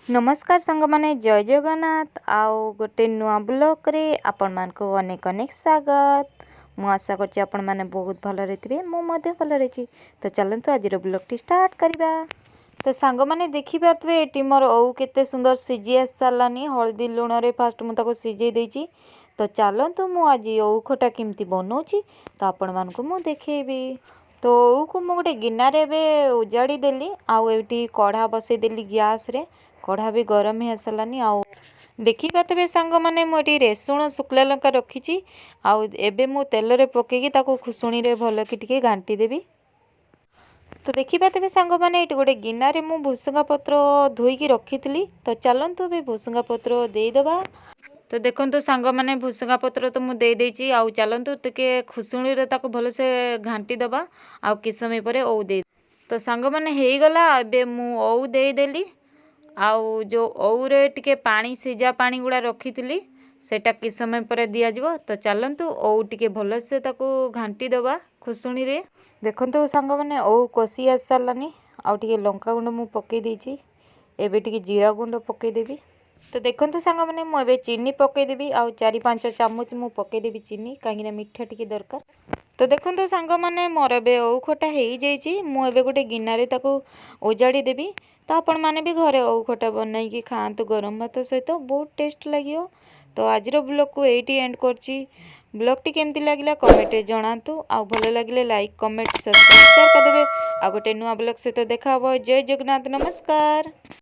नमस्कार सांग माने जय जगन्नाथ आओ गोटे नुआ ब्लॉग रे आपण मान को अनेक अनेक स्वागत। मु आशा करछि आपण माने बहुत भलो रहथिबे मु मध्ये भलो रहिछि। तो चलंतु आज रो ब्लॉग टी स्टार्ट करिबा। तो सांग माने देखि पातबे एटी मोर ओउ केते सुंदर सिजी आसलानी हळदी लूण रे फास्ट मु ताको सिजै देछि। तो चलंतु मु आज ओउ खटा केमती बनौछि तो आपण मान को मु देखेबी। तो ओउ को मु गोटे गिन्ना रे बे उजाड़ी देली आउ एटी कढ़ा बसै देली गैस रे। कढ़ा भी गरम ही आसलानी आउ देखि पातबे सांग माने मोटी रेसुण शुक्ला लंका रखिछि आउ एबे मु तेल रे पकेकी ताको खुसुणी रे भल कि टिके घांटी देबी। तो देखि पातबे सांग माने एटी गोटे गिन्ना रे मु भुसुंगा पत्र धोईकी रखिथिली। तो चलंतु बे भुसुंगा पत्र देई दबा। तो देखंतु सांग माने भुसुंगा पत्र तो मु देई देछि आउ चलंतु टिके खुसुणी रे ताको भल से घांटी दबा आउ कि समय परे ओउ देई। तो सांग माने हेई गला एबे मु ओउ देई देली आउ जो ओउ रे टिके पानी सिजा पानी गुड़ा रखिथिली सेटा कि समय पर दिया जिवो। तो चलंतु ओउ टिके भल से ताको घांटी दबा खुसुणी रे। देखंतु सांग माने ओउ कोसी आसलानी आउ टिके लंका गुंड मु पके देछि एबे टिके जीरा गुंड पके देबी। तो देखंतु सांग माने मु एबे चीनी पके देबी आउ 4-5 चामच मु पके देबी चीनी कांगिना मिठा टिके दरकार। तो देखंतु सांग माने मोर एबे ओउ खटा हेई जाईछि मु एबे गोटे गिन्ना रे ताको ओजाड़ी देबी। तो आपण माने भी घरे ओउ खटा बनाई की खांतु गरम भात सहित बहुत टेस्ट लागियो। तो आज रो ब्लॉग को एटी एंड करछि। ब्लॉग टी केमती लागिला कमेंट रे जणांतु आउ भलो लागिले लाइक कमेंट सब्सक्राइब शेयर कर देबे। आ गोटे नुआ ब्लॉग सहित देखा हबो। जय जगन्नाथ नमस्कार।